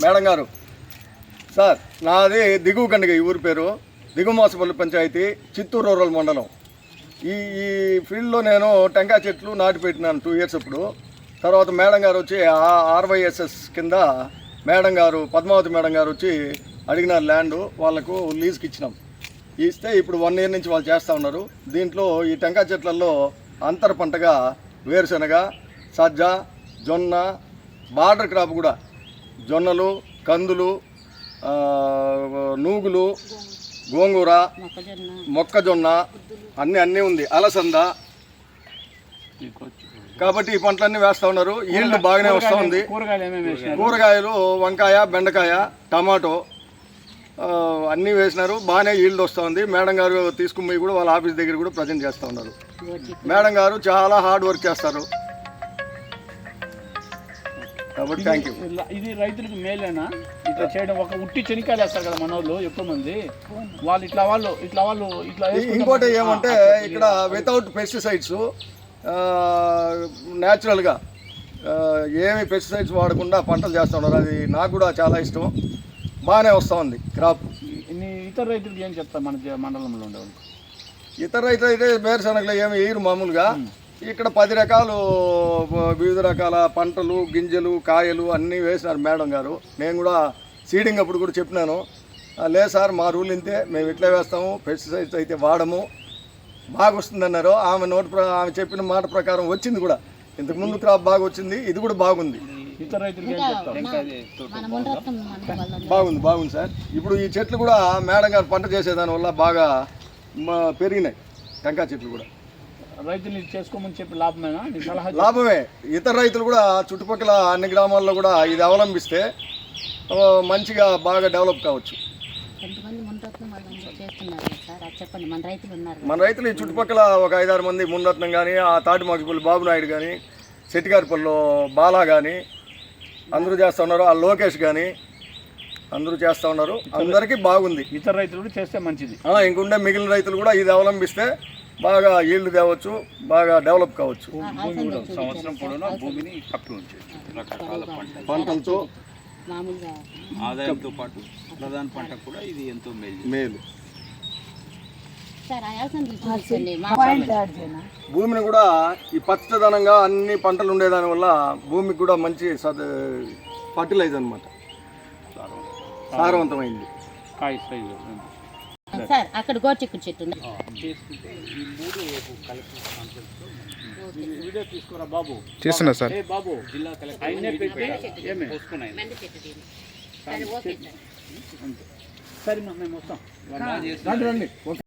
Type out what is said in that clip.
Madam గారు. Sir నాది దిగువ కండిగ, ఈ ఊరి పేరు దిగుమాసపల్లి పంచాయతీ, చిత్తూరు రూరల్ మండలం. ఈ ఈ ఫీల్డ్లో నేను టెంకాయ చెట్లు నాటి పెట్టినాను 2 years అప్పుడు. తర్వాత మేడం గారు వచ్చి ఆర్వైఎస్ఎస్ కింద మేడం గారు, పద్మావతి మేడం గారు వచ్చి అడిగినారు ల్యాండ్, వాళ్ళకు లీజ్కి ఇచ్చినాం. ఇస్తే ఇప్పుడు 1 year నుంచి వాళ్ళు చేస్తూ ఉన్నారు. దీంట్లో ఈ టెంకాయ చెట్లలో అంతర పంటగా వేరుశనగ, సజ్జ, జొన్న, బార్డర్ క్రాప్ కూడా జొన్నలు, కందులు, నూగులు, గోంగూర, మొక్కజొన్న అన్నీ ఉంది, అలసంద. కాబట్టి ఈ పంటలన్నీ వేస్తూ ఉన్నారు. ఈల్డ్ బాగానే వస్తూ ఉంది. కూరగాయలు వంకాయ, బెండకాయ, టమాటో అన్నీ వేసినారు. బాగానే ఈల్డ్ వస్తూ ఉంది. మేడం గారు తీసుకుని పోయి కూడా వాళ్ళ ఆఫీస్ దగ్గర కూడా ప్రజెంట్ చేస్తూ ఉన్నారు. మేడం గారు చాలా హార్డ్ వర్క్ చేస్తారు. కాబట్టి థ్యాంక్ యూ. ఇది రైతులకు మేలేనా ఇట్లా చేయడం? ఒక ఉట్టి చెనికాయలు వేస్తారు కదా మన వాళ్ళు, ఎక్కువ మంది వాళ్ళు ఇట్లా ఇంకోటి ఏమంటే ఇక్కడ వితౌట్ పెస్టిసైడ్స్, న్యాచురల్గా ఏమి పెస్టిసైడ్స్ వాడకుండా పంటలు చేస్తూ ఉన్నారు. అది నాకు కూడా చాలా ఇష్టం. బాగానే వస్తూ ఉంది క్రాప్. ఇతర రైతులకు ఏం చెప్తారు మన మండలంలో ఉండేవాళ్ళు? ఇతర రైతులు అయితే వేరుశనగలు ఏమి వేయరు మామూలుగా. ఇక్కడ 10 రకాలు, వివిధ రకాల పంటలు, గింజలు, కాయలు అన్నీ వేసినారు మేడం గారు. నేను కూడా సీడింగ్ అప్పుడు కూడా చెప్పినాను, లేదు సార్ మా రూల్ ఇంతే, మేము ఇట్లా వేస్తాము, పెస్టిసైడ్స్ అయితే వాడము, బాగా వస్తుందన్నారు. ఆమె ఆమె చెప్పిన మాట ప్రకారం వచ్చింది కూడా. ఇంతకుముందు క్రాప్ బాగా వచ్చింది, ఇది కూడా బాగుంది. ఇతర రైతులకు ఏం చెప్తారు? బాగుంది సార్. ఇప్పుడు ఈ చెట్లు కూడా మేడం గారు పంట చేసేదానివల్ల బాగా పెరిగినాయి. టెంకాయ చెట్లు కూడా రైతులు చేసుకోమని చెప్పి లాభమేనా? లాభమే. ఇతర రైతులు కూడా చుట్టుపక్కల అన్ని గ్రామాల్లో కూడా ఇది అవలంబిస్తే మంచిగా బాగా డెవలప్ కావచ్చు. మన రైతులు ఈ చుట్టుపక్కల ఒక 5-6 మంది, మున్నరత్నం కానీ, ఆ తాటిమాకిపల్లి బాబునాయుడు కానీ, శెట్టిగారిపల్లిలో బాలా కానీ అందరూ చేస్తూ ఉన్నారు. ఆ లోకేష్ కానీ అందరూ చేస్తూ ఉన్నారు. అందరికీ బాగుంది. ఇతర రైతులు కూడా చేస్తే మంచిది. ఇంకుండే మిగిలిన రైతులు కూడా ఇది అవలంబిస్తే బాగా ఈల్డ్ తేవచ్చు, బాగా డెవలప్ కావచ్చు. సంవత్సరం పొడవునా భూమిని కప్పి ఉంచవచ్చు. రకరకాల పంటలతో ఆదాయంతో పాటు ప్రధాన పంట కూడా ఇది ఎంతో మేలు. భూమిని కూడా ఈ పచ్చదనంగా అన్ని పంటలు ఉండేదాని వల్ల భూమికి కూడా మంచి ఫర్టిలైజర్ అన్నమాట, సారవంతమైంది. సార్ అక్కడ గోచిక్కుడు చెట్టు వీడియో తీసుకురా బాబు. చేస్తున్నా సార్. బాబు జిల్లా సరే మేము వస్తాం.